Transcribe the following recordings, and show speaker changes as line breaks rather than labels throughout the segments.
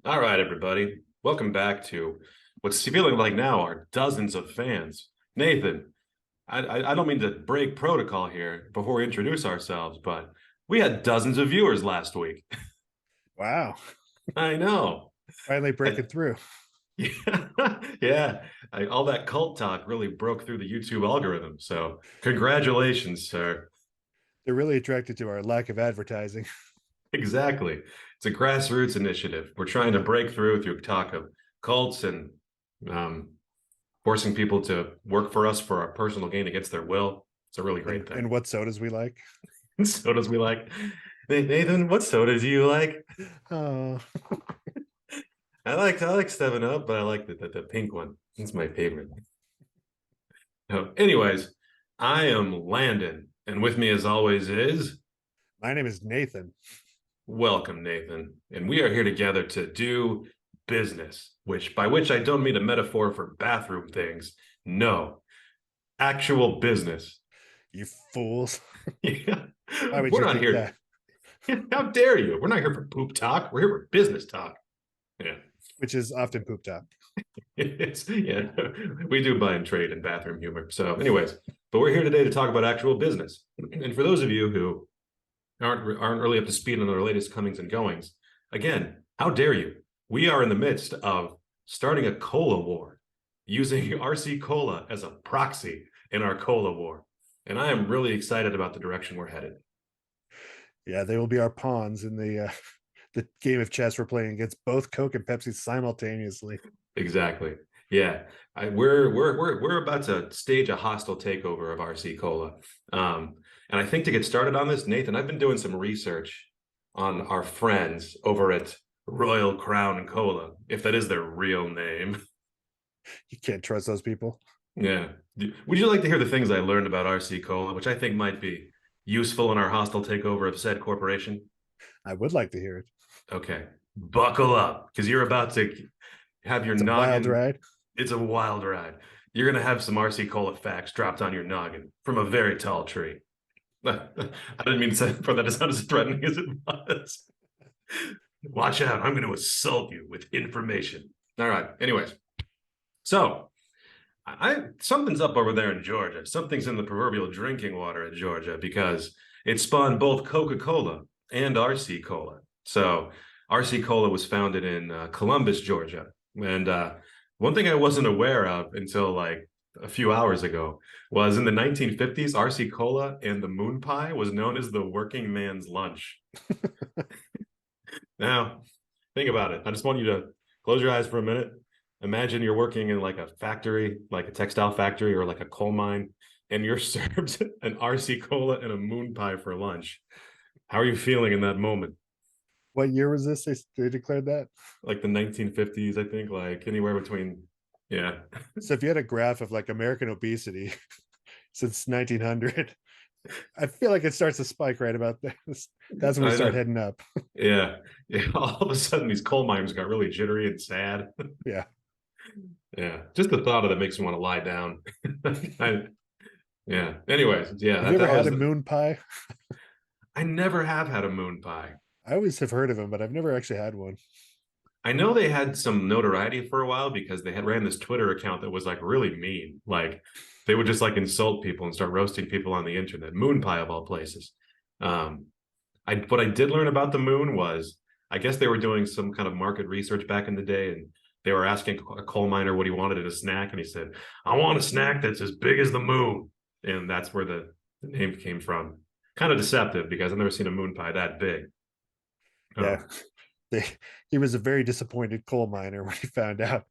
All right, everybody. Welcome back to what's feeling like now are dozens of fans. Nathan, I don't mean to break protocol here before we introduce ourselves, but we had dozens of viewers last week.
Wow.
I know.
Finally
I,
breaking through.
yeah, yeah. All that cult talk really broke through the YouTube algorithm. So congratulations, sir.
They're really attracted to our lack of advertising.
Exactly. It's a grassroots initiative. We're trying to
Yeah.
break through talk of cults and um, forcing people to work for us for our personal gain against their will. It's a really great
And
thing.
what sodas we like.
Sodas we like. Nathan, what sodas do you like?
Oh,
I like 7 Up, but I like the pink one. It's my favorite. Anyways, I am Landon, and with me as always is
my name is Nathan.
welcome, Nathan. And we are here together to do business, which I don't mean a metaphor for bathroom things. No, actual business.
You fools.
Yeah.
Why would
We're
you
not
think
here.
that?
How dare you? We're not here for poop talk. We're here for business talk. Yeah.
Which is often poop talk.
Yeah. We do buy and trade in bathroom humor. So, anyways, but we're here today to talk about actual business. And for those of you who aren't really up to speed on our latest comings and goings, again, how dare you? We are in the midst of starting a cola war, using RC Cola as a proxy in our cola war. And I am really excited about the direction we're headed.
Yeah, they will be our pawns in the game of chess we're playing against both Coke and Pepsi simultaneously.
Exactly. Yeah. We're about to stage a hostile takeover of RC Cola. And I think to get started on this, Nathan, I've been doing some research on our friends over at Royal Crown Cola, if that is their real name.
You can't trust those people.
Yeah. Would you like to hear the things I learned about RC Cola, which I think might be useful in our hostile takeover of said corporation?
I would like to hear it.
Okay. Buckle up, because you're about to have your
It's a wild
noggin.
ride.
It's a wild ride. You're going to have some RC Cola facts dropped on your noggin from a very tall tree. I didn't mean to say for that as not as threatening as it was. Watch out. I'm going to assault you with information. All right. Anyways, so something's up over there in Georgia. Something's in the proverbial drinking water at Georgia because it spawned both Coca-Cola and RC Cola. So RC Cola was founded in Columbus, Georgia. And one thing I wasn't aware of until like a few hours ago was in the 1950s, RC Cola and the moon pie was known as the working man's lunch. Now, think about it. I just want you to close your eyes for a minute. Imagine you're working in like a factory, like a textile factory or like a coal mine, and you're served an RC Cola and a moon pie for lunch. How are you feeling in that moment?
What year was this? They declared that?
Like the 1950s, I think, like anywhere between, yeah.
So if you had a graph of like American obesity since 1900, I feel like it starts to spike right about this. That's when we
I
start
know.
heading up.
Yeah. Yeah. All of a sudden, these coal miners got really jittery and sad.
Yeah.
Yeah. Just the thought of it makes me want to lie down. I, yeah. Anyways, yeah,
Have you ever
that
had
was
a
the,
moon pie?
I never have had a moon pie.
I always have heard of them, but I've never actually had one.
I know they had some notoriety for a while because they had ran this Twitter account that was like really mean. Like they would just like insult people and start roasting people on the internet. Moon pie of all places. Um, what I did learn about the moon was I guess they were doing some kind of market research back in the day, and they were asking a coal miner what he wanted in a snack, and he said, "I want a snack that's as big as the moon," and that's where the name came from. Kind of deceptive because I've never seen a moon pie that big.
Yeah.
Oh,
They, he was a very disappointed coal miner when he found out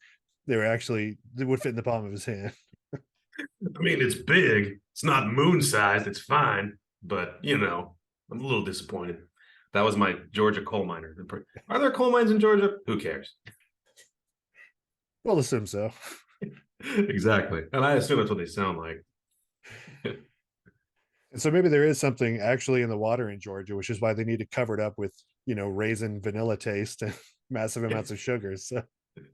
they would fit in the palm of his hand.
I mean, it's big. It's not moon sized. It's fine, but I'm a little disappointed. That was my Georgia coal miner. Are there coal mines in Georgia? Who cares?
We'll assume so.
Exactly, and I assume that's what they sound like.
And so maybe there is something actually in the water in Georgia, which is why they need to cover it up with, raisin vanilla taste and massive amounts of sugars. So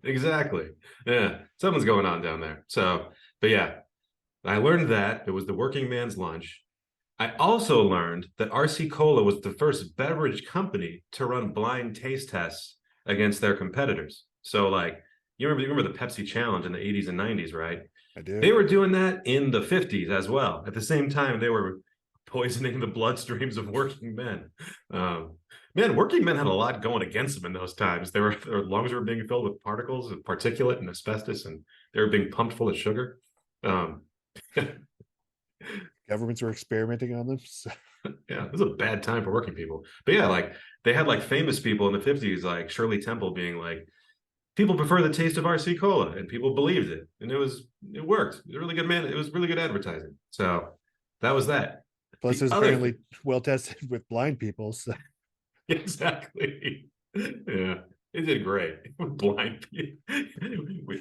Exactly. Yeah, something's going on down there. So, but yeah, I learned that it was the working man's lunch. I also learned that RC Cola was the first beverage company to run blind taste tests against their competitors. So like you remember the Pepsi challenge in the 80s and 90s, right?
I do.
They were doing that in the 50s as well. At the same time, they were poisoning the bloodstreams of working men. Man, working men had a lot going against them in those times. Their lungs were being filled with particles of particulate and asbestos, and they were being pumped full of sugar.
Governments were experimenting on them. So.
Yeah, it was a bad time for working people. But yeah, like they had like famous people in the 50s, like Shirley Temple being like, people prefer the taste of RC Cola, and people believed it. And it worked. It was a really good man. It was really good advertising. So that was that.
Plus,
The
it was
other
apparently well tested with blind people. So
exactly. Yeah, it did great. Blind people.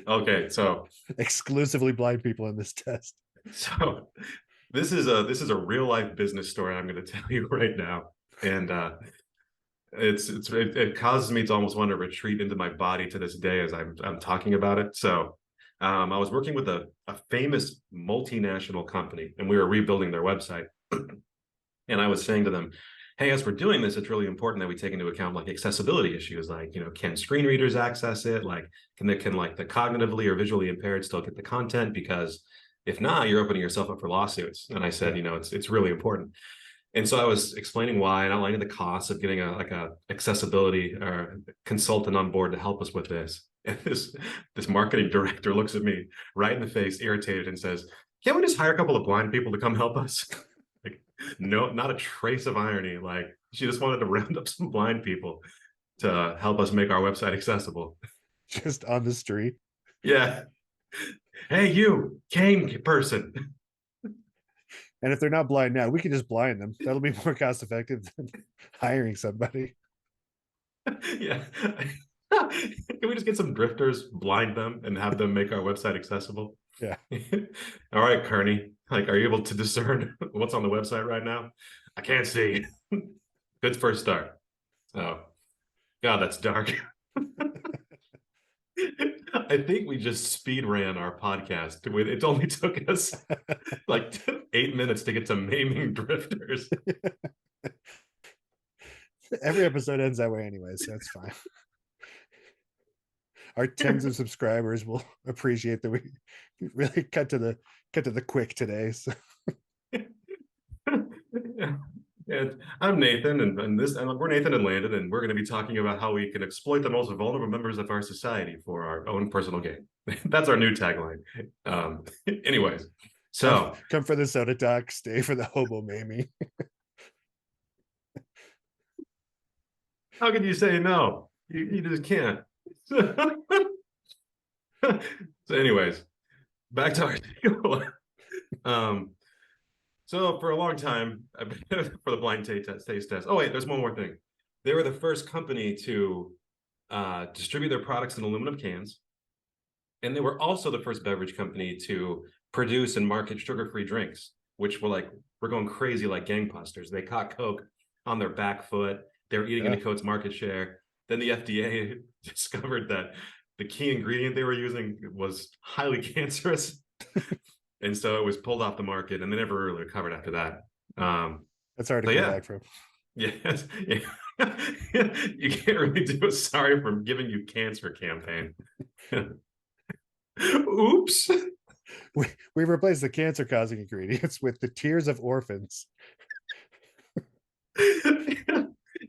Okay, so
exclusively blind people in this test.
so this is a real life business story I'm going to tell you right now, and it causes me to almost want to retreat into my body to this day as I'm talking about it. So I was working with a famous multinational company, and we were rebuilding their website. And I was saying to them, hey, as we're doing this, it's really important that we take into account like accessibility issues, like, you know, can screen readers access it? Like, can like the cognitively or visually impaired still get the content? Because if not, you're opening yourself up for lawsuits. And I said, you know, it's really important. And so I was explaining why and outlining the costs of getting a accessibility or consultant on board to help us with this. And this marketing director looks at me right in the face, irritated, and says, can't we just hire a couple of blind people to come help us? Like, no, not a trace of irony. Like, she just wanted to round up some blind people to help us make our website accessible.
Just on the street.
Yeah. Hey, you cane person.
And if they're not blind now, we can just blind them. That'll be more cost effective than hiring somebody.
Yeah. Can we just get some drifters, blind them, and have them make our website accessible?
Yeah.
All right, Kearney. Like, are you able to discern what's on the website right now? I can't see. Good first start. Oh, God, that's dark. I think we just speed ran our podcast. It only took us like 8 minutes to get to maiming drifters.
Every episode ends that way anyway, so that's fine. Our tens of subscribers will appreciate that we really cut to the quick today. So.
And I'm Nathan, and we're Nathan and Landon, and we're going to be talking about how we can exploit the most vulnerable members of our society for our own personal gain. That's our new tagline. Anyways, so
come for the soda talk, stay for the hobo maiming.
How can you say no? You just can't. So anyways, back to our so for a long time, for the blind taste test. Oh wait, there's one more thing. They were the first company to distribute their products in aluminum cans, and they were also the first beverage company to produce and market sugar-free drinks, which were going crazy like gangbusters. They caught Coke on their back foot. They were eating into Coke's market share. Then the FDA discovered that the key ingredient they were using was highly cancerous. And so it was pulled off the market, and they never really recovered after that.
That's hard to come back from.
Yes. Yeah. You can't really do a sorry for giving you cancer campaign. Oops.
We replaced the cancer-causing ingredients with the tears of orphans.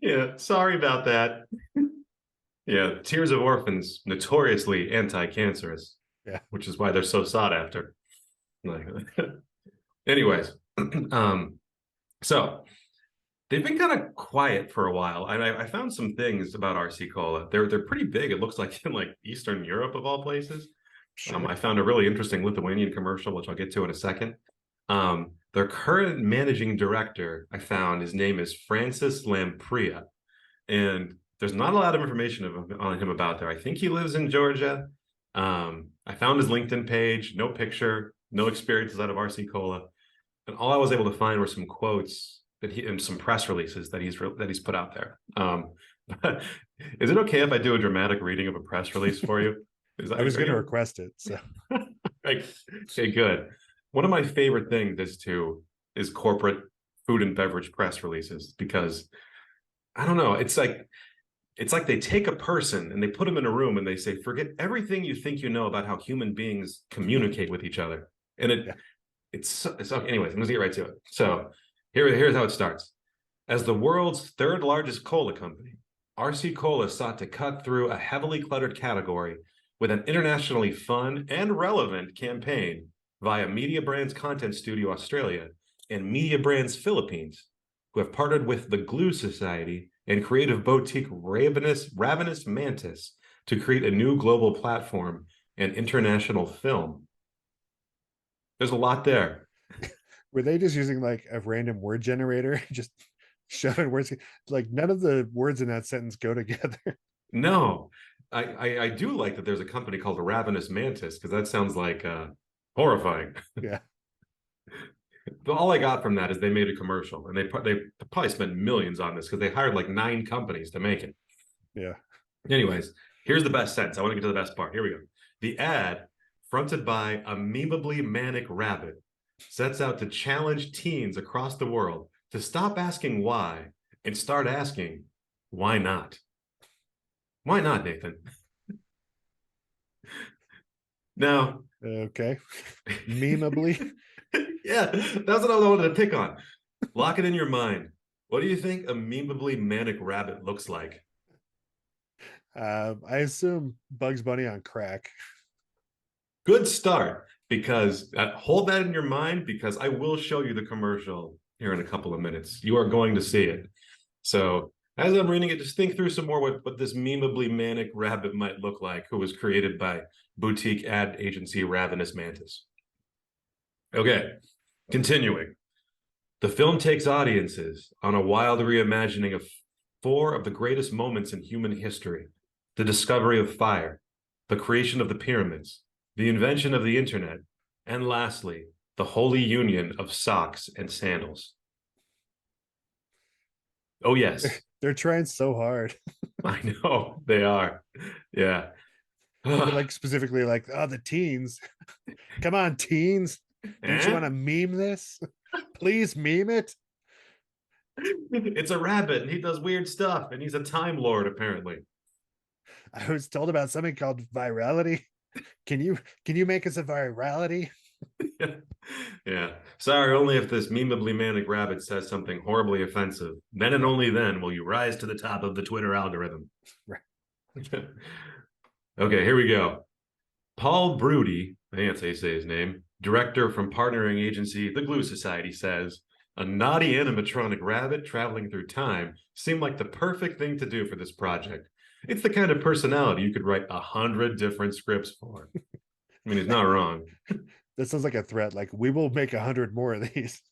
Yeah, sorry about that. Yeah, tears of orphans, notoriously anti-cancerous.
Yeah,
which is why they're so sought after. Anyways, so they've been kind of quiet for a while, and I found some things about RC Cola. They're pretty big. It looks like in like Eastern Europe of all places.
sure.
I found a really interesting Lithuanian commercial, which I'll get to in a second. Their current managing director, I found his name is Francis Lamprea, and there's not a lot of information on him about there. I think he lives in Georgia. I found his LinkedIn page, no picture, no experiences out of RC Cola, and all I was able to find were some quotes and some press releases that he's put out there. But is it okay if I do a dramatic reading of a press release for you?
I was going to request it. So,
okay, good. One of my favorite things is corporate food and beverage press releases, because I don't know, it's like It's like they take a person and they put them in a room and they say, forget everything you think you know about how human beings communicate with each other. And
Yeah.
it's anyways, I'm gonna get right to it. So here's how it starts. As the world's third largest cola company, RC Cola sought to cut through a heavily cluttered category with an internationally fun and relevant campaign via Media Brands Content Studio Australia and Media Brands Philippines, who have partnered with the Glue Society and creative boutique Ravenous Mantis to create a new global platform and international film. There's a lot there.
Were they just using like a random word generator, just shoving words? Like none of the words in that sentence go together.
No, I do like that there's a company called the Ravenous Mantis because that sounds like horrifying.
Yeah.
All I got from that is they made a commercial and they probably spent millions on this because they hired like 9 companies to make it.
Yeah.
Anyways, here's the best sentence. I want to get to the best part. Here we go. The ad, fronted by a memeably manic rabbit, sets out to challenge teens across the world to stop asking why and start asking, why not? Why not, Nathan? Now,
Okay. Memeably.
yeah, that's what I wanted to pick on. Lock it in your mind. What do you think a memeably manic rabbit looks like?
I assume Bugs Bunny on crack.
Good start, because hold that in your mind because I will show you the commercial here in a couple of minutes. You are going to see it. So as I'm reading it, just think through some more what this memeably manic rabbit might look like, who was created by boutique ad agency Ravenous Mantis. Okay, continuing. The film takes audiences on a wild reimagining of 4 of the greatest moments in human history: the discovery of fire, the creation of the pyramids, the invention of the internet, and lastly, the holy union of socks and sandals. Oh, yes.
They're trying so hard.
I know they are. Yeah.
But like specifically like, oh, the teens. Come on, teens. Don't you want to meme this? Please meme it.
It's a rabbit and he does weird stuff and he's a time lord apparently.
I was told about something called virality. Can you make us a virality?
Yeah. Sorry, only if this memeably manic rabbit says something horribly offensive. Then and only then will you rise to the top of the Twitter algorithm.
Right.
Okay, here we go. Paul Broody, I think that's how you say his name, director from partnering agency The Glue Society, says a naughty animatronic rabbit traveling through time seemed like the perfect thing to do for this project. It's the kind of personality you could write 100 different scripts for. I mean, he's not wrong.
That sounds like a threat. Like we will make 100 more of these.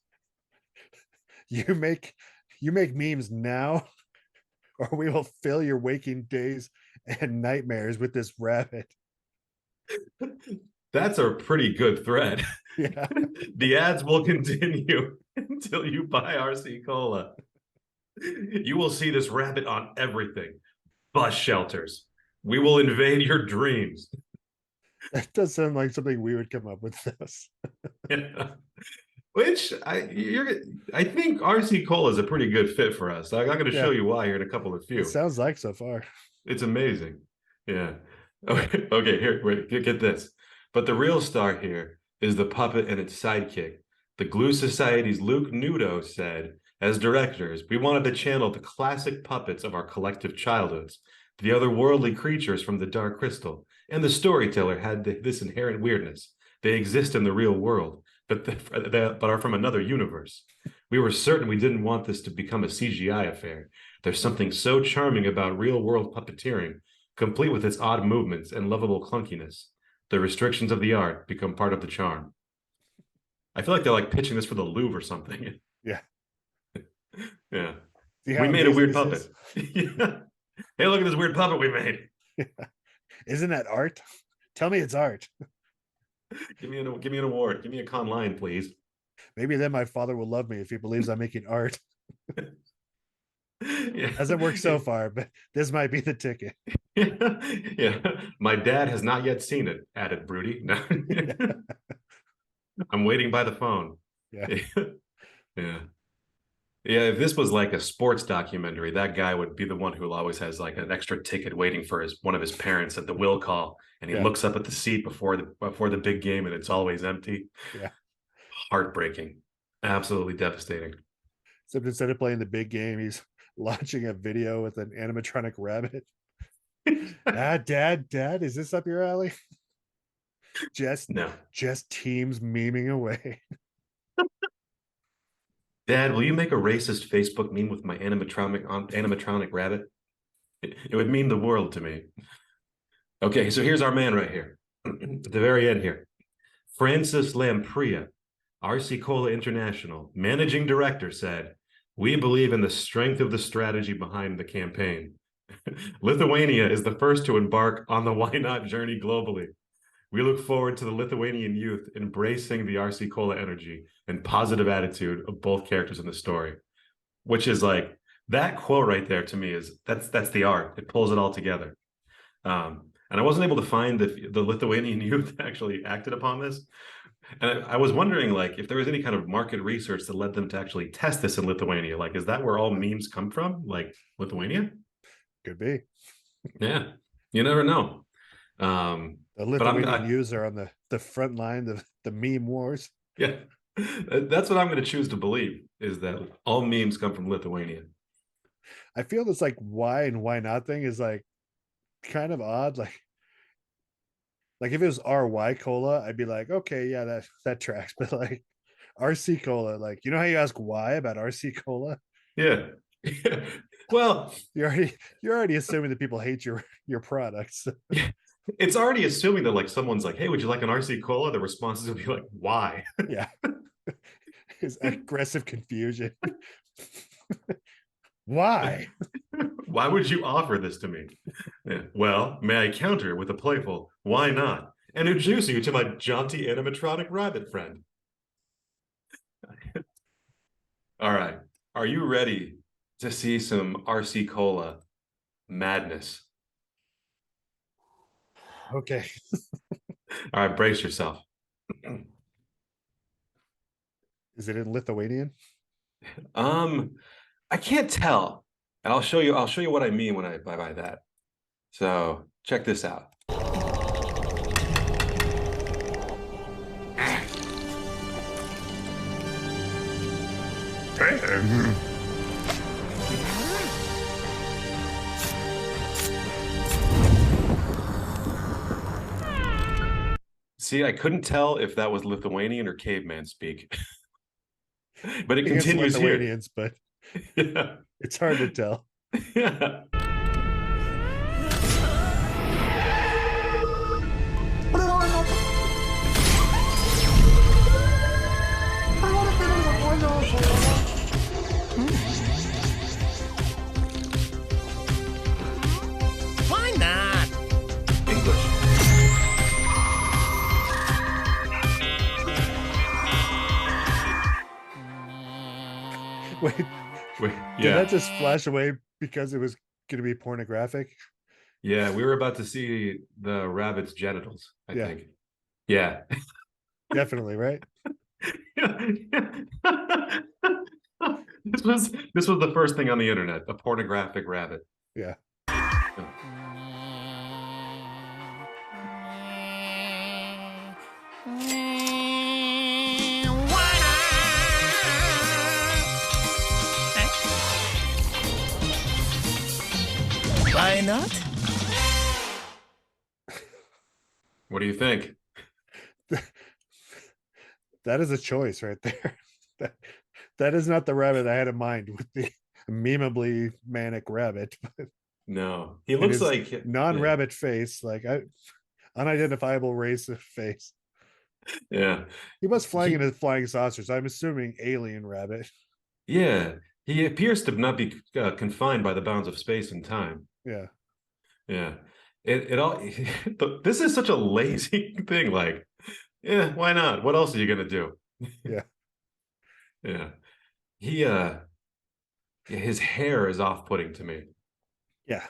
You make memes now, or we will fill your waking days and nightmares with this rabbit.
That's a pretty good thread.
Yeah.
The ads will continue until you buy RC Cola. You will see this rabbit on everything. Bus shelters. We will invade your dreams.
That does sound like something we would come up with this.
Yeah. Which I think RC Cola is a pretty good fit for us. I'm going to show you why here in a couple of few.
It sounds like so far.
It's amazing. Yeah. Okay, okay, here, wait, get this. But the real star here is the puppet and its sidekick. The Glue Society's Luke Nudo said, as directors, we wanted to channel the classic puppets of our collective childhoods, the otherworldly creatures from the Dark Crystal, and the storyteller had this inherent weirdness. They exist in the real world, but are from another universe. We were certain we didn't want this to become a CGI affair. There's something so charming about real-world puppeteering, complete with its odd movements and lovable clunkiness. The restrictions of the art become part of the charm. I feel like they're like pitching this for the Louvre or something.
Yeah.
Yeah.
We
made a weird puppet. Yeah. Hey, look at this weird puppet we made.
Yeah. Isn't that art? Tell me it's art.
Give me an award. Give me a con line, please.
Maybe then my father will love me if he believes I'm making art.
Yeah.
Hasn't worked so far, but this might be the ticket.
Yeah. My dad has not yet seen it, added Broody. No. I'm waiting by the phone.
Yeah.
Yeah. Yeah, if this was like a sports documentary, that guy would be the one who always has like an extra ticket waiting for one of his parents at the will call, and he
Yeah,
looks up at the seat before the big game, and it's always empty.
yeah.
Heartbreaking, absolutely devastating.
Except instead of playing the big game, he's launching a video with an animatronic rabbit. Dad, is this up your alley? Just
No,
just teams memeing away.
Dad, will you make a racist Facebook meme with my animatronic rabbit? It would mean the world to me. Okay, so here's our man right here, at the very end here, Francis Lamprey, RC Cola International managing director, said, "We believe in the strength of the strategy behind the campaign. Lithuania is the first to embark on the why not journey globally. We look forward to the Lithuanian youth embracing the RC Cola energy and positive attitude of both characters in the story," which is like, that quote right there to me is that's the art. It pulls it all together. And I wasn't able to find the Lithuanian youth actually acted upon this. And I was wondering, like, if there was any kind of market research that led them to actually test this in Lithuania. Like, is that where all memes come from? Like Lithuania?
Could be.
Yeah, you never know.
The
But
Lithuanian youths are on the front line of the meme wars.
yeah, that's what I'm going to choose to believe, is that all memes come from Lithuania.
I feel this like why and why not thing is like kind of odd. Like if it was RY cola, I'd be like, okay, yeah, that tracks. But like RC cola, like you know how you ask why about RC cola?
Yeah. Well,
You're already assuming that people hate your products.
it's already assuming that like someone's like, "Hey, would you like an RC cola?" The responses would be like, "Why?"
Yeah. It's aggressive confusion. Why?
Why would you offer this to me? Yeah. Well, may I counter with a playful, "Why not?" And introduce you to my jaunty animatronic rabbit friend. All right. Are you ready to see some RC Cola madness?
Okay.
All right, brace yourself.
Is it in Lithuanian?
Um, I can't tell. And I'll show you what I mean when I by that. So check this out. See, I couldn't tell if that was Lithuanian or caveman speak, but it
Against
continues here.
Lithuanians, but
Yeah.
it's hard to tell.
Yeah.
Why not?
English.
Wait,
Wait,
did
yeah.
that just flash away because it was going to be pornographic?
Yeah, we were about to see the rabbit's genitals, I
Yeah.
think. Yeah.
Definitely, right?
This was the first thing on the internet, a pornographic rabbit.
Yeah.
Why not?
What do you think?
That is a choice right there. That is not the rabbit I had in mind with the memeably manic rabbit.
No, he
And
looks
his
like
non-rabbit face, like unidentifiable race of face.
yeah,
He was flying
He-
in a flying saucer, so I'm assuming alien rabbit.
yeah. He appears to not be confined by the bounds of space and time.
Yeah.
Yeah, it all. This is such a lazy thing. Like, yeah, why not? What else are you gonna do?
Yeah.
Yeah, he his hair is off-putting to me.
Yeah.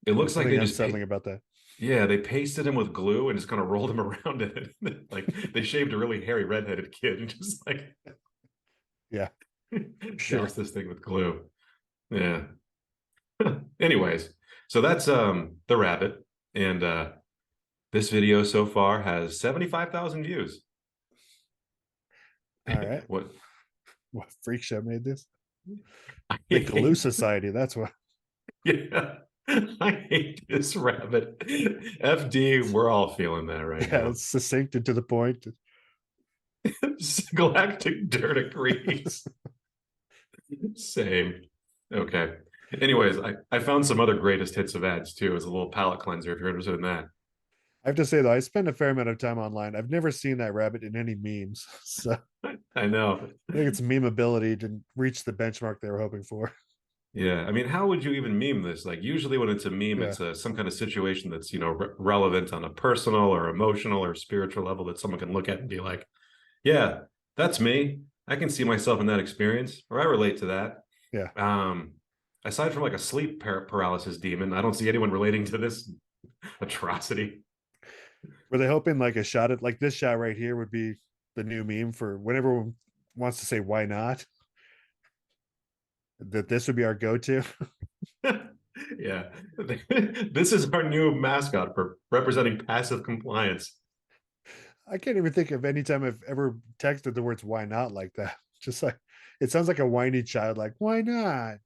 It looks like
Something
they just
unsettling about that.
yeah, they pasted him with glue and just kind of rolled him around in it. Like they shaved a really hairy redheaded kid and just like
Yeah. Sure.
Douse this thing with glue. Yeah. Anyways, so that's the rabbit. And this video so far has 75,000 views.
All right.
What?
What freak show made this?
I
The Glue
hate,
Society. That's what.
yeah. I hate this rabbit. FD, we're all feeling that right
Yeah,
now.
it's succinct and to the point.
Galactic dirt agrees. Same. Okay. Anyways, I found some other greatest hits of ads too as a little palate cleanser if you're interested in that.
I have to say though, I spend a fair amount of time online. I've never seen that rabbit in any memes, so
I know.
I think its memeability didn't reach the benchmark they were hoping for.
Yeah, I mean, how would you even meme this? Like, usually when it's a meme,
Yeah.
it's some kind of situation that's, relevant on a personal or emotional or spiritual level that someone can look at and be like, yeah, that's me. I can see myself in that experience, or I relate to that.
Yeah.
Aside from like a sleep paralysis demon, I don't see anyone relating to this atrocity.
Were they hoping like a shot at like this shot right here would be the new meme for whenever one wants to say why not? That this would be our go-to.
Yeah, this is our new mascot for representing passive compliance.
I can't even think of any time I've ever texted the words why not like that. Just like it sounds like a whiny child, like, why not?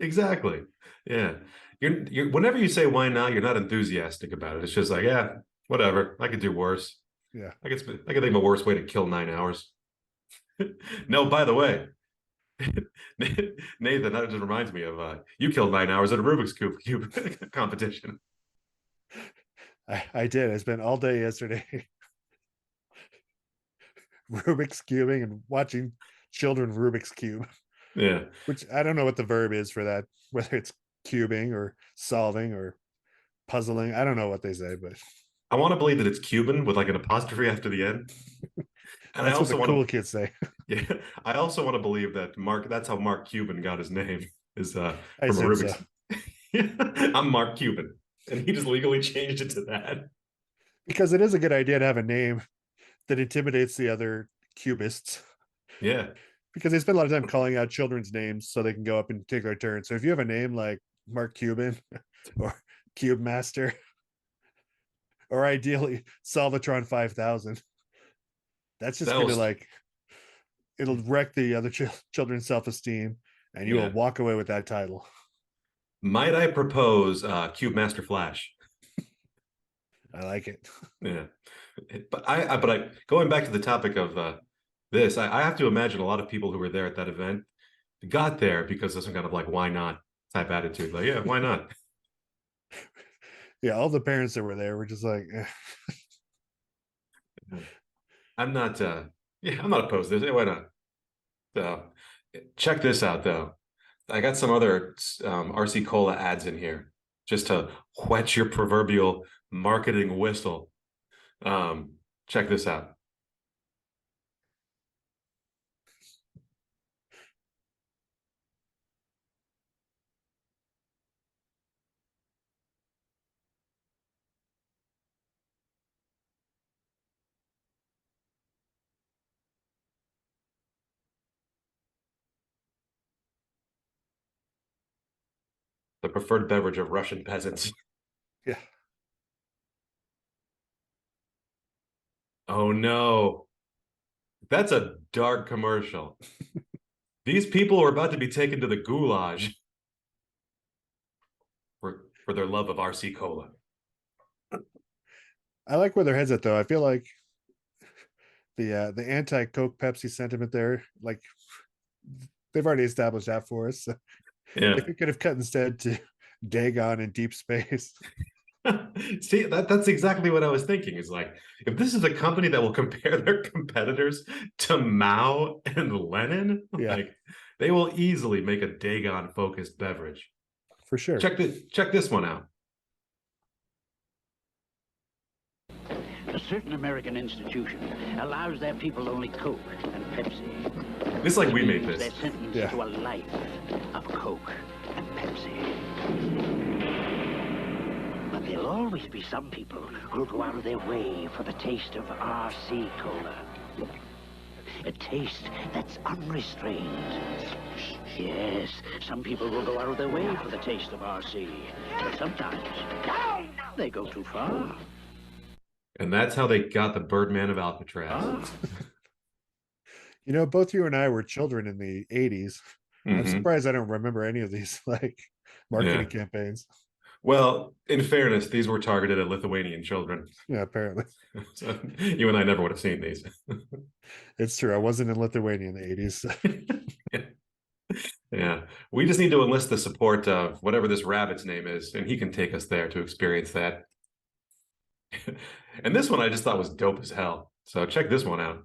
Exactly. Yeah. You're whenever you say why not, you're not enthusiastic about it. It's just like, yeah, whatever. I could do worse.
Yeah.
I could think of a worse way to kill 9 hours. No, by the way, Nathan, that just reminds me of you killed 9 hours at a Rubik's Cube competition.
I did. I spent all day yesterday Rubik's cubing and watching children Rubik's Cube.
Yeah.
Which I don't know what the verb is for that, whether it's cubing or solving or puzzling. I don't know what they say, but
I want to believe that it's Cuban with like an apostrophe after the end. And
that's
I
what the
also want
cool
to,
kids say.
yeah, I also want to believe that that's how Mark Cuban got his name is
I
from a
assume
Rubik's.
so.
I'm Mark Cuban, and he just legally changed it to that.
Because it is a good idea to have a name that intimidates the other cubists.
Yeah.
Because they spend a lot of time calling out children's names so they can go up and take their turn. So if you have a name like Mark Cuban or Cube Master, or ideally Salvatron 5000, that's just going to like, it'll wreck the other children's self-esteem and you will walk away with that title.
Might I propose Cube Master Flash?
I like it.
Yeah. But I going back to the topic of this, I have to imagine a lot of people who were there at that event got there because of some kind of like, why not type attitude. Like, yeah, why not?
Yeah, all the parents that were there were just like, eh.
I'm not opposed to this. Why not? So check this out though. I got some other RC Cola ads in here just to whet your proverbial marketing whistle. Check this out. The preferred beverage of Russian peasants.
Yeah.
Oh no. That's a dark commercial. These people are about to be taken to the goulash for their love of RC Cola.
I like where their head's at though. I feel like the anti-Coke Pepsi sentiment there, like they've already established that for us. So
Yeah.
if we could have cut instead to Dagon in deep space.
See, that's exactly what I was thinking. Is like, if this is a company that will compare their competitors to Mao and Lenin,
Yeah.
like they will easily make a Dagon focused beverage.
For sure.
Check this one out.
A certain American institution allows their people only Coke and Pepsi.
This is like we made
They're
this.
sentenced
Yeah.
to a life of Coke and Pepsi. But there'll always be some people who'll go out of their way for the taste of RC Cola. a taste that's unrestrained. Yes, some people will go out of their way for the taste of RC, but sometimes they go too far.
And that's how they got the Birdman of Alcatraz.
You know, both you and I were children in the 80s. I'm
Mhm.
surprised I don't remember any of these like marketing campaigns.
Well, in fairness, these were targeted at Lithuanian children.
Yeah, apparently.
So you and I never would have seen these.
It's true. I wasn't in Lithuania in the 80s.
Yeah, we just need to enlist the support of whatever this rabbit's name is, and he can take us there to experience that. And this one I just thought was dope as hell. So check this one out.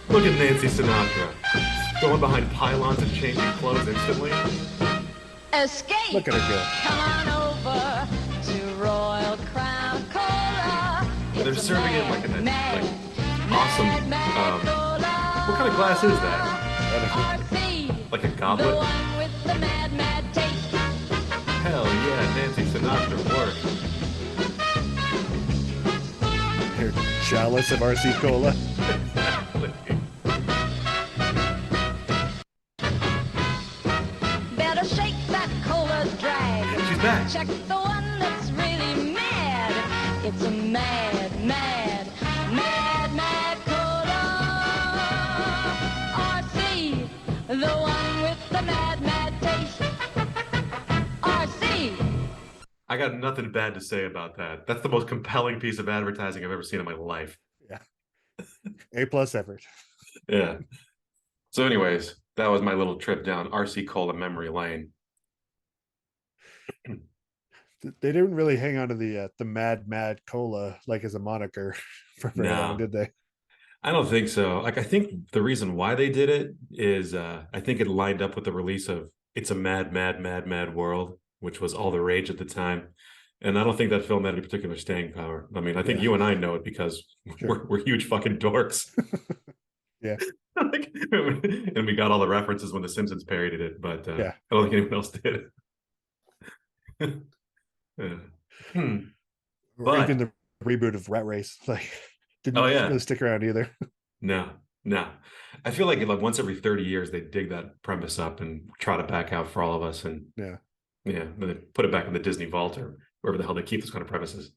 Look at Nancy Sinatra, going behind pylons and changing clothes instantly.
Escape.
Look at her go.
Come on over to Royal Crown Cola.
They're
It's a
serving it like an
mad,
awesome. What kind of glass is that?
RC,
Like a
the
goblet?
one with the mad, mad taste.
Hell yeah, Nancy Sinatra work.
Here, chalice of RC Cola.
Better shake that cola's drag.
She's back.
Check the one that's really mad. It's a mad, mad, mad, mad cola. RC, the one with the mad, mad taste. RC.
I got nothing bad to say about that. That's the most compelling piece of advertising I've ever seen in my life.
Yeah. A+ effort.
Yeah. So anyways, that was my little trip down RC Cola memory lane.
They didn't really hang on to the Mad Mad Cola like as a moniker for very long,
No.
did they?
I don't think so. Like, I think the reason why they did it is I think it lined up with the release of It's a Mad, Mad, Mad, Mad World, which was all the rage at the time. And I don't think that film had any particular staying power. I mean, I think you and I know it because we're huge fucking dorks.
Yeah.
Like, and we got all the references when The Simpsons parodied it, but
Yeah.
I don't think anyone else did. Yeah.
Or
But-
even the reboot of Rat Race, like didn't
Oh, yeah.
really stick around either.
No. I feel like once every 30 years they dig that premise up and trot it back out for all of us, and
Yeah.
then they put it back in the Disney vault or wherever the hell they keep those kind of premises.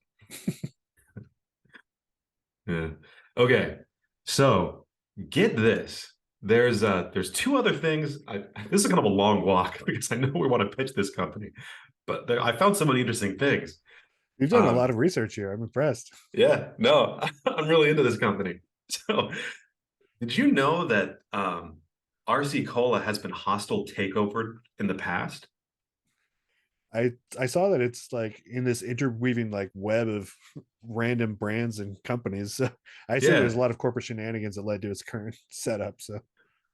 Yeah. Okay. So get this. There's two other things. This is kind of a long walk because I know we want to pitch this company, but I found so many interesting things.
You've done a lot of research here. I'm impressed.
Yeah, no, I'm really into this company. So, did you know that RC Cola has been hostile takeover in the past?
I saw that it's like in this interweaving like web of random brands and companies. So I assume
Yeah.
there's a lot of corporate shenanigans that led to its current setup. So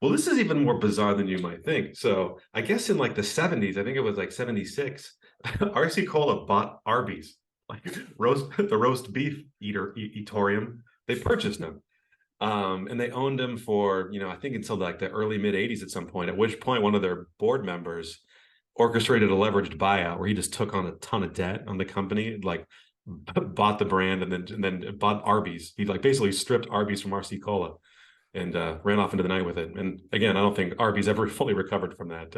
Well, this is even more bizarre than you might think. So, I guess in like the 70s, I think it was like 76, RC Cola bought Arby's, like the roast beef eatorium. They purchased them. And they owned them for, I think until like the early mid 80s at some point, at which point one of their board members orchestrated a leveraged buyout where he just took on a ton of debt on the company, like bought the brand and then bought Arby's. He like basically stripped Arby's from RC Cola and ran off into the night with it. And again, I don't think Arby's ever fully recovered from that.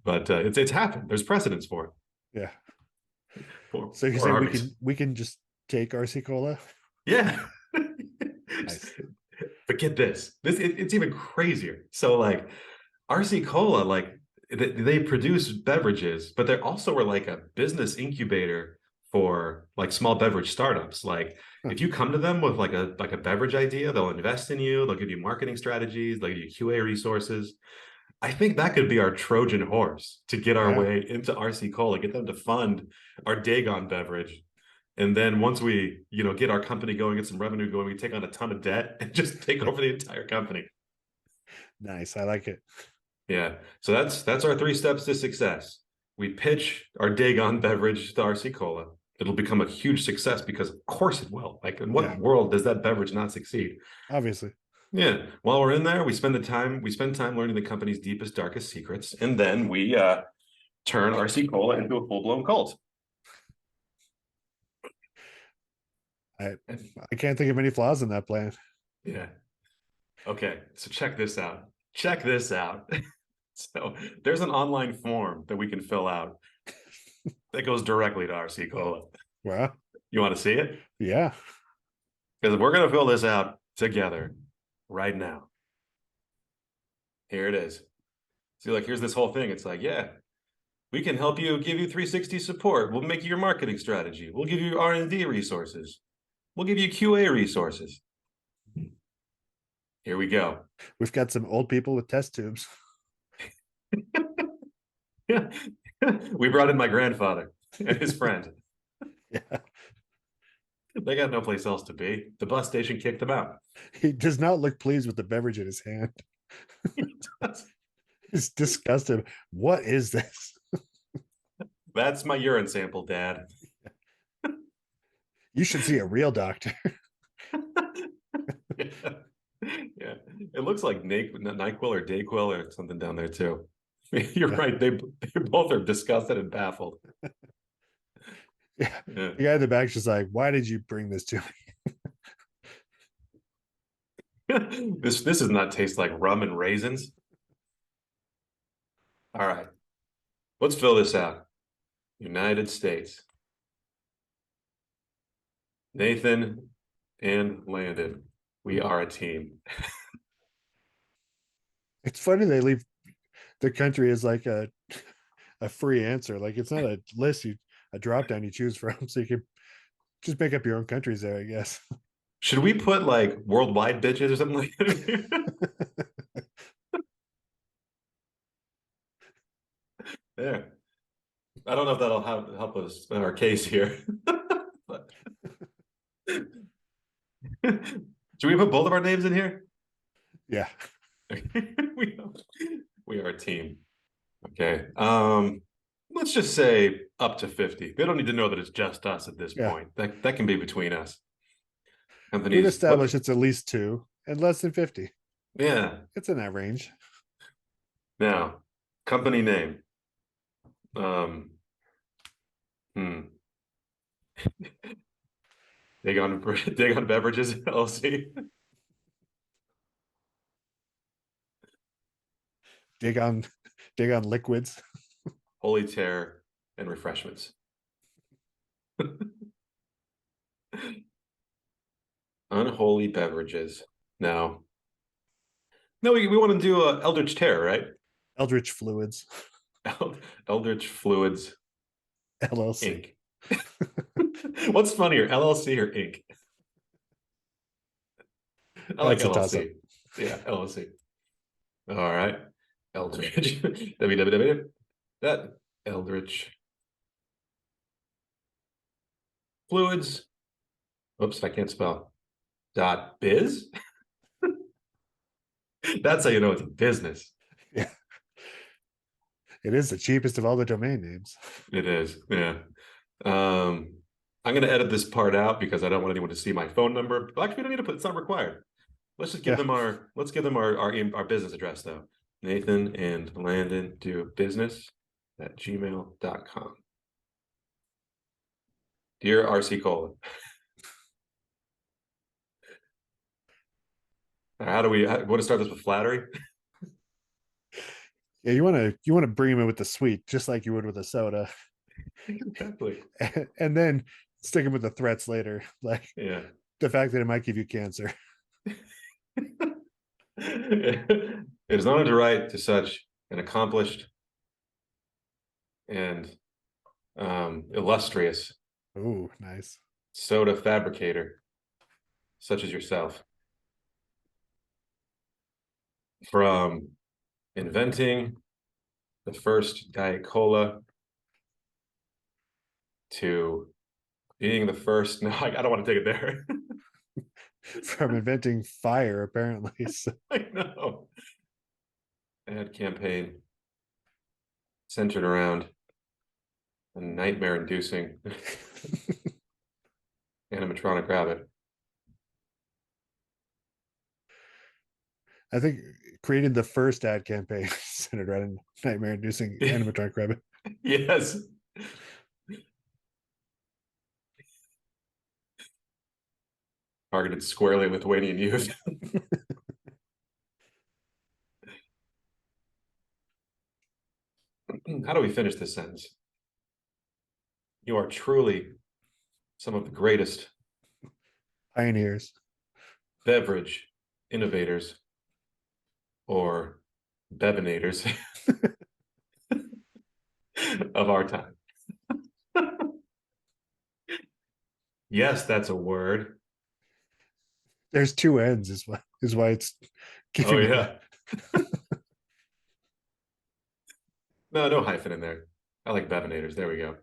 But it's happened. There's precedence for it.
yeah.
Poor
So you're saying
Arby's.
we can just take RC Cola?
Yeah.
Nice.
But get this. It's even crazier. So like RC Cola, like they produce beverages, but they also were like a business incubator for like small beverage startups. Like if you come to them with like a beverage idea, they'll invest in you, they'll give you marketing strategies, they'll give you QA resources. I think that could be our Trojan horse to get our way into RC Cola, get them to fund our Dagon beverage. And then once we, get our company going, get some revenue going, we take on a ton of debt and just take over the entire company.
Nice. I like it.
Yeah. So that's our 3 steps to success. We pitch our Dagon beverage to RC Cola. It'll become a huge success because of course it will. Like in what world does that beverage not succeed?
Obviously.
Yeah. While we're in there, we spend time learning the company's deepest, darkest secrets, and then we turn RC Cola into a full-blown cult.
I can't think of any flaws in that plan.
Yeah. Okay, so check this out. Check this out. So there's an online form that we can fill out that goes directly to RC Cola.
Well,
You want to see it?
yeah.
Because we're going to fill this out together right now. Here it is. See, like, here's this whole thing. It's like, yeah, we can help you, give you 360 support. We'll make you your marketing strategy. We'll give you R&D resources. We'll give you QA resources. Here we go.
We've got some old people with test tubes.
We brought in my grandfather and his friend.
Yeah.
They got no place else to be. The bus station kicked them out.
He does not look pleased with the beverage in his hand. He's disgusted. What is this?
That's my urine sample, Dad.
You should see a real doctor.
Yeah. Yeah. It looks like NyQuil or Dayquil or something down there too. You're right. They both are disgusted and baffled.
Yeah.
Yeah.
The guy in the back's just like, why did you bring this to me?
This does not taste like rum and raisins. All right. Let's fill this out. United States. Nathan and Landon. We are a team.
It's funny they leave the country as like a free answer. Like it's not a list, a drop down you choose from. So you can just make up your own countries there, I guess.
Should we put like worldwide bitches or something like that? There. I don't know if that'll help us in our case here. But... Should we put both of our names in here?
Yeah.
we are a team. Okay. Let's just say up to 50. They don't need to know that it's just us at this point. That can be between us.
We've established it's at least 2 and less than 50.
Yeah. It's
in that range.
Now, company name. Dagon Beverages LLC.
Dig on liquids.
Holy Terror and Refreshments. Unholy Beverages. No, we want to do Eldritch Terror, right?
Eldritch Fluids.
Eldritch Fluids
LLC.
Inc. What's funnier, LLC or Inc? I like LLC. Yeah, LLC. All right. Eldritch. www. That Eldritch Fluids. Oops, I can't spell. .biz. That's how you know it's a business.
Yeah. It is the cheapest of all the domain names.
It is, yeah. I'm going to edit this part out because I don't want anyone to see my phone number. Actually, we don't need to put. It's not required. Let's just give them our. Let's give them our business address though. Nathan and Landon do business at gmail.com. Dear RC Cola. How do we want to start this with flattery?
Yeah, you want to bring them in with the sweet, just like you would with a soda.
Exactly.
And then stick them with the threats later, like the fact that it might give you cancer.
It is not to write to such an accomplished and illustrious
nice
soda fabricator such as yourself. From inventing the first Diet Cola to being the first. No, I don't want to take it there.
From inventing fire, apparently. So.
I know. Ad campaign centered around a nightmare-inducing animatronic rabbit.
I think created the first ad campaign centered around a nightmare-inducing animatronic rabbit.
Yes. Targeted squarely at Lithuanian youth. How do we finish this sentence? You are truly some of the greatest
Pioneers.
beverage innovators or bevinators of our time. Yes, that's a word.
There's two ends is why it's giving
Oh
me
yeah.
that.
No hyphen in there. I like bevinators. There we go.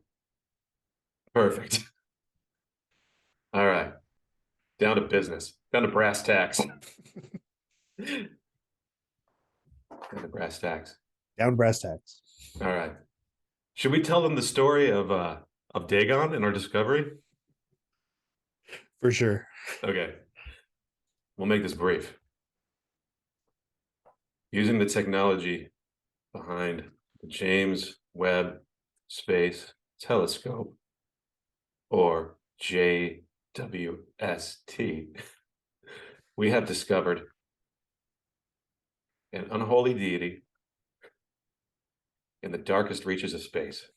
Perfect. All right. Down to business. Down to brass tacks. Down to brass tacks.
Down brass tacks.
All right. Should we tell them the story of Dagon and our discovery?
For sure.
Okay. We'll make this brief. Using the technology behind the James Webb Space Telescope, or JWST, we have discovered an unholy deity in the darkest reaches of space.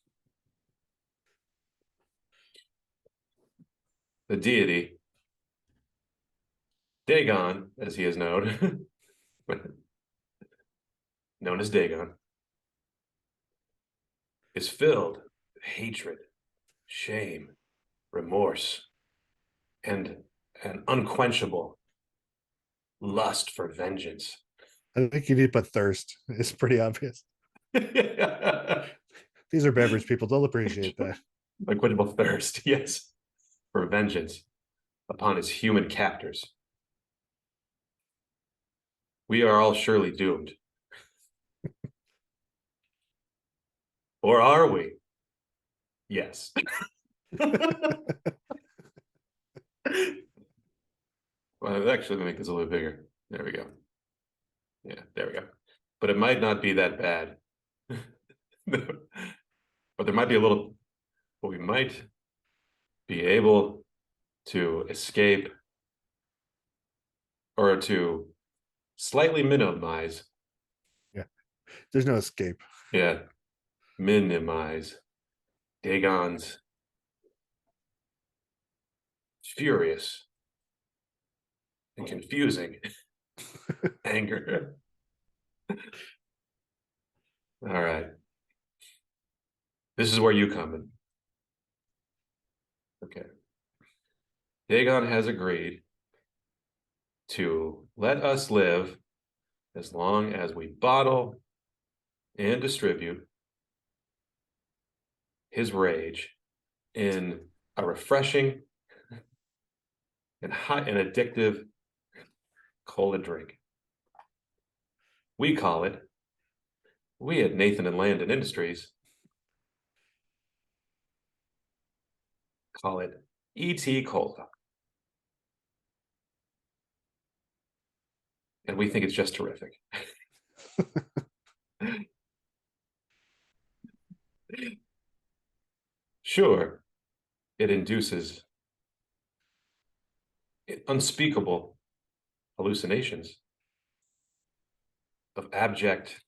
The deity, Dagon, as he is known, known as Dagon, is filled with hatred, shame, remorse, and an unquenchable lust for vengeance.
I think you need to put thirst. It's pretty obvious. These are beverage people. They'll appreciate that.
Unquenchable thirst, yes, for vengeance upon his human captors. We are all surely doomed. Or are we? Yes. Well, actually, let me make this a little bigger. There we go. Yeah, there we go. But it might not be that bad. But there might be a little, but we might be able to escape or to slightly minimize.
Yeah, there's no escape.
Yeah, minimize Dagon's furious and confusing anger. All right. This is where you come in. Okay. Dagon has agreed to let us live as long as we bottle and distribute his rage in a refreshing and hot and addictive cola drink. We at Nathan and Landon Industries call it ET Cola. And we think it's just terrific. Sure, it induces unspeakable hallucinations of abject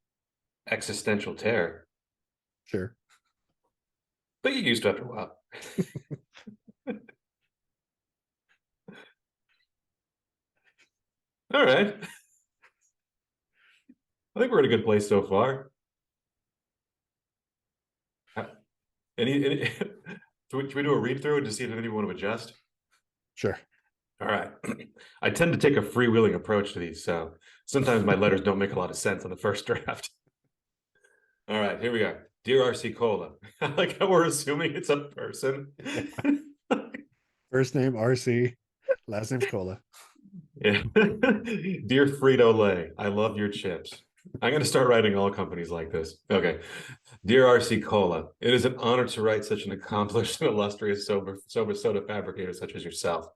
existential terror.
Sure.
But you used to after a while. All right. I think we're in a good place so far. Any should we do a read through and just see if anyone want to adjust?
Sure.
All right. I tend to take a freewheeling approach to these, so sometimes my letters don't make a lot of sense on the first draft. All right, here we go. Dear RC Cola. I like how we're assuming it's a person.
First name RC, last name's Cola.
Yeah. Dear Frito-Lay, I love your chips. I'm going to start writing all companies like this. Okay. Dear RC Cola, it is an honor to write such an accomplished and illustrious sober soda fabricator such as yourself.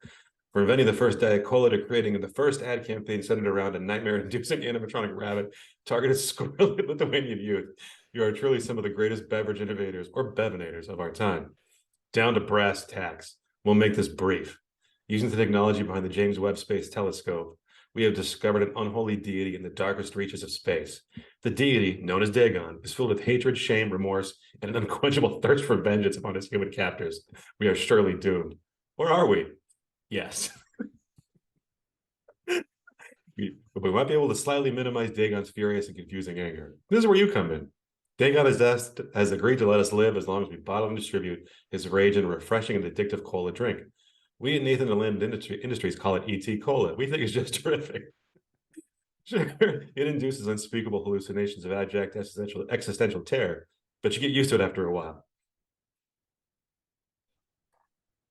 From inventing the first Diet Cola to creating the first ad campaign centered around a nightmare-inducing animatronic rabbit targeted squarely at Lithuanian youth, you are truly some of the greatest beverage innovators or bevinators of our time. Down to brass tacks. We'll make this brief. Using the technology behind the James Webb Space Telescope, we have discovered an unholy deity in the darkest reaches of space. The deity, known as Dagon, is filled with hatred, shame, remorse, and an unquenchable thirst for vengeance upon his human captors. We are surely doomed. Or are we? Yes. we might be able to slightly minimize Dagon's furious and confusing anger. This is where you come in. Dagon has agreed to let us live as long as we bottle and distribute his rage in a refreshing and addictive cola drink. We at Nathan and Land Industries call it ET Cola. We think it's just terrific. Sure, it induces unspeakable hallucinations of abject existential terror, but you get used to it after a while.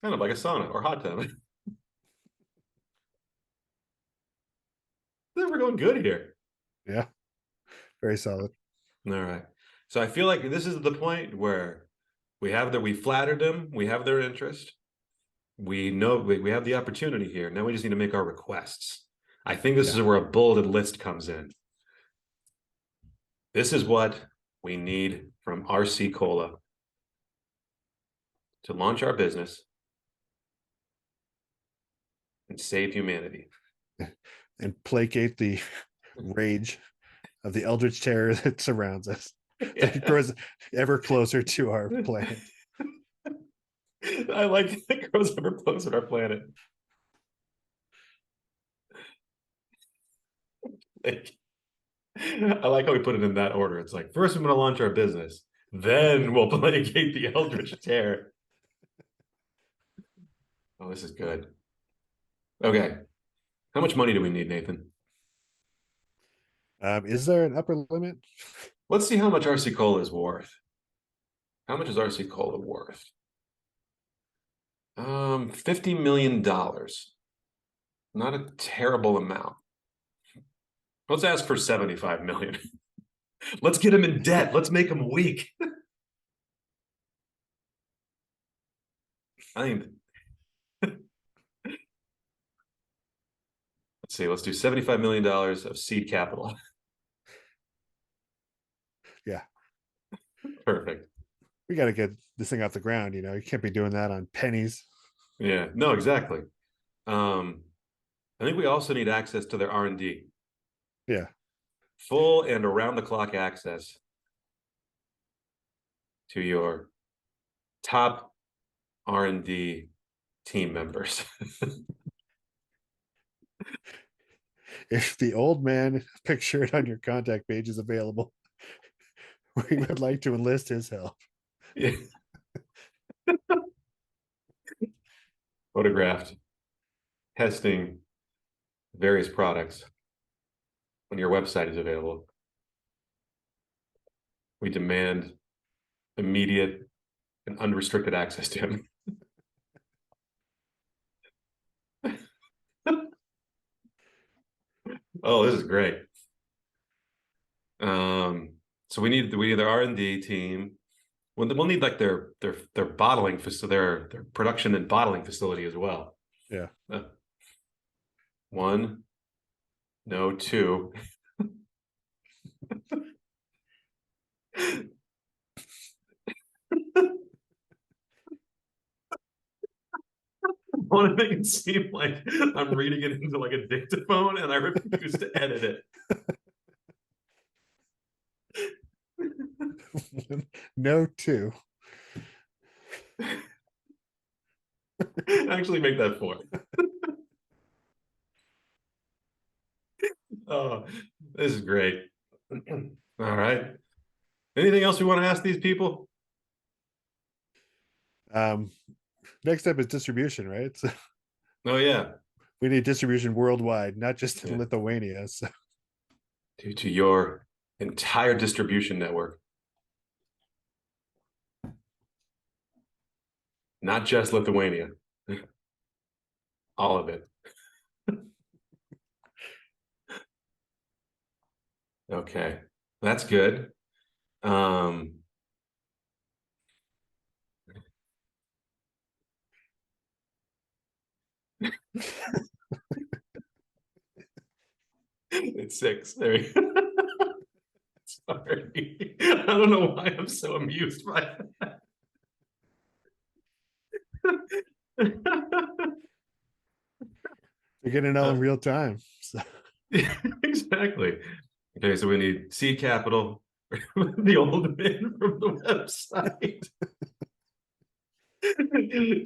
Kind of like a sauna or hot tub. We're going good here.
Yeah. Very solid.
All right. So I feel like this is the point where we flattered them, we have their interest. We know we have the opportunity here. Now we just need to make our requests. I think this is where a bulleted list comes in. This is what we need from RC Cola to launch our business and save humanity.
And placate the rage of the eldritch terror that surrounds us.
Yeah.
That grows ever closer to our planet.
I like it grows ever closer to our planet. I like how we put it in that order. It's like, first I'm going to launch our business, then we'll placate the eldritch terror. Oh, this is good. Okay. How much money do we need, Nathan?
Is there an upper limit?
Let's see how much RC Cola is worth. How much is RC Cola worth? $50 million. Not a terrible amount. Let's ask for 75 million. Let's get him in debt. Let's make him weak. I mean, let's see. Let's do $75 million of seed capital.
Yeah.
Perfect.
We got to get this thing off the ground. You can't be doing that on pennies.
Yeah. No, exactly. I think we also need access to their R&D.
Yeah.
Full and around-the-clock access to your top R&D team members.
If the old man pictured on your contact page is available, we would like to enlist his help.
Yeah. Photographed testing various products when your website is available. We demand immediate and unrestricted access to him. Oh, this is great. So we need their R&D team. We'll need like their bottling facility, their production and bottling facility as well.
Yeah.
1, no, 2. I want to make it seem like I'm reading it into like a dictaphone and I refuse to edit it.
No, 2.
Actually make that 4. Oh, this is great. All right. Anything else we want to ask these people?
Next step is distribution, right? So
Oh yeah.
we need distribution worldwide, not just in
Yeah.
Lithuania. So
To your entire distribution network. Not just Lithuania. All of it. Okay. That's good. It's 6. There you go. Sorry. I don't know why I'm so amused by that.
You're getting it all in real time. So
Exactly. Okay, so we need seed capital, the old man from the website,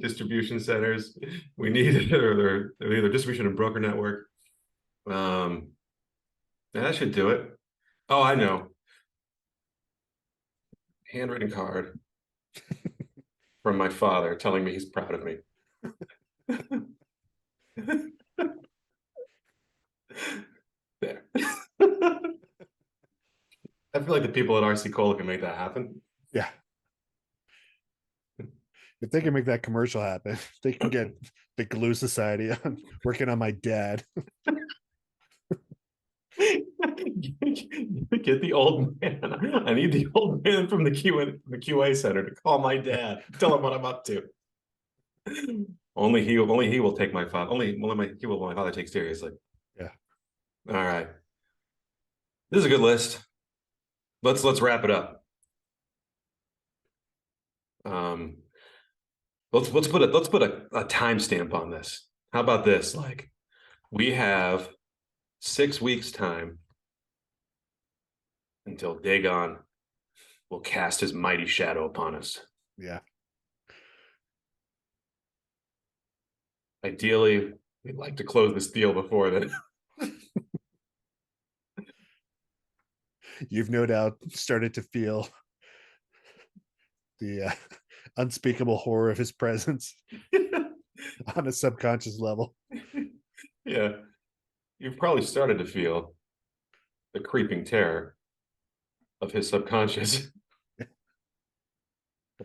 distribution centers. We need or either distribution and broker network. That should do it. Oh, I know. Handwritten card from my father telling me he's proud of me. There. I feel like the people at RC Cola can make that happen.
yeah. If they can make that commercial happen, they can get the Glue Society on working on my dad.
Get the old man. I need the old man from the QA center to call my dad. Tell him what I'm up to. Only he will take my father. Only my father take seriously.
Yeah.
All right. This is a good list. Let's wrap it up. Let's put a timestamp on this. How about this? Like, we have 6 weeks time until Dagon will cast his mighty shadow upon us.
Yeah.
Ideally, we'd like to close this deal before then.
You've no doubt started to feel the unspeakable horror of his presence on a subconscious level.
Yeah. You've probably started to feel the creeping terror of his subconscious the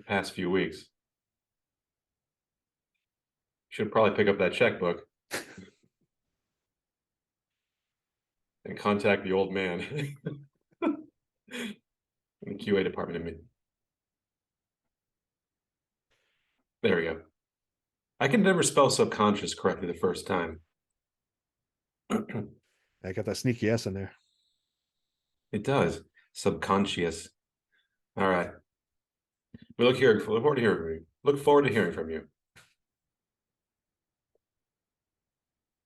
past few weeks. Should probably pick up that checkbook and contact the old man in the QA department. There we go. I can never spell subconscious correctly the first time.
I got that sneaky S in there.
It does. Subconscious. All right. We look forward to hearing from you. Look forward to hearing from you.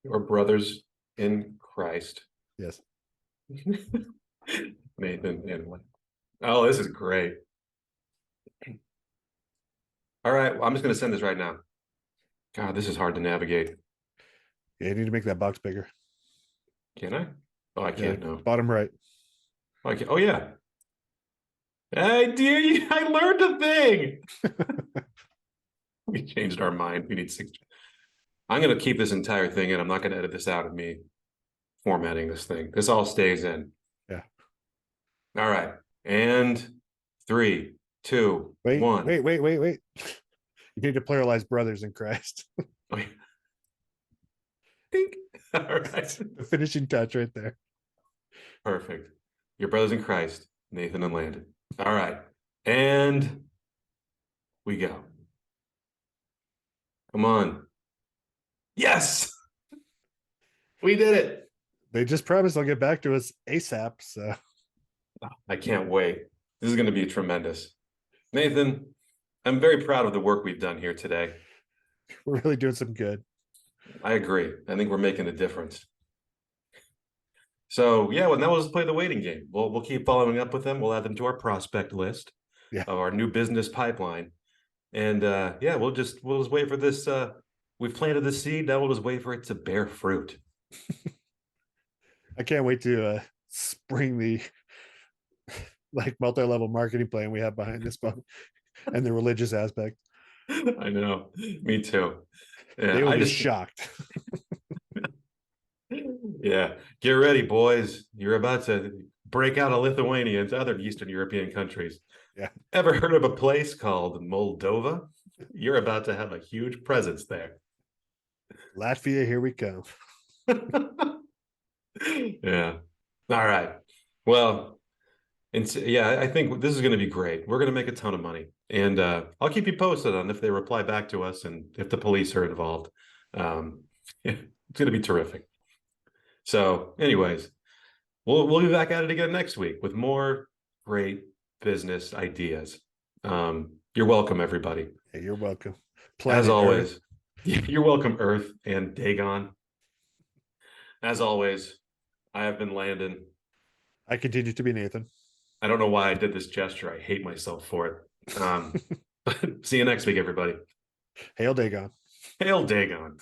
Your brothers in Christ.
Yes.
Nathan and what? Oh, this is great. All right. Well, I'm just going to send this right now. God, this is hard to navigate.
Yeah, you need to make that box bigger.
Can I? Oh, I can't. No.
Bottom right.
Oh, I can't. Oh, yeah. Hey, dear, I learned a thing. We changed our mind. We need 6. I'm going to keep this entire thing in. I'm not going to edit this out of me formatting this thing. This all stays in.
Yeah.
All right. And 3, 2,
Wait,
1.
wait. You need to pluralize brothers in Christ.
Oh, yeah. Dink. All right.
The finishing touch right there.
Perfect. Your brothers in Christ, Nathan and Landon. All right. And we go. Come on. Yes. We did it.
They just promised they'll get back to us ASAP. So
I can't wait. This is going to be tremendous. Nathan, I'm very proud of the work we've done here today.
we're really doing some good.
I agree. I think we're making a difference. So yeah, well, now we'll just play the waiting game. We'll keep following up with them. We'll add them to our prospect list of our new business pipeline. And yeah, we'll just wait for this. We've planted the seed. Now we'll just wait for it to bear fruit.
I can't wait to spring the like multi-level marketing plan we have behind this one and the religious aspect.
I know. Me too. Yeah,
They will be shocked.
Yeah, get ready, boys. You're about to break out of Lithuania into other Eastern European countries.
Yeah.
Ever heard of a place called Moldova? You're about to have a huge presence there.
Latvia, here we come.
Yeah. All right. Well, and yeah, I think this is going to be great. We're going to make a ton of money, and I'll keep you posted on if they reply back to us and if the police are involved. It's going to be terrific. So, anyways, we'll be back at it again next week with more great business ideas. You're welcome, everybody.
Hey, you're welcome.
As always, you're welcome, Earth and Dagon. As always, I have been Landon.
I continue to be Nathan.
I don't know why I did this gesture. I hate myself for it. But see you next week, everybody.
Hail Dagon.
Hail Dagon.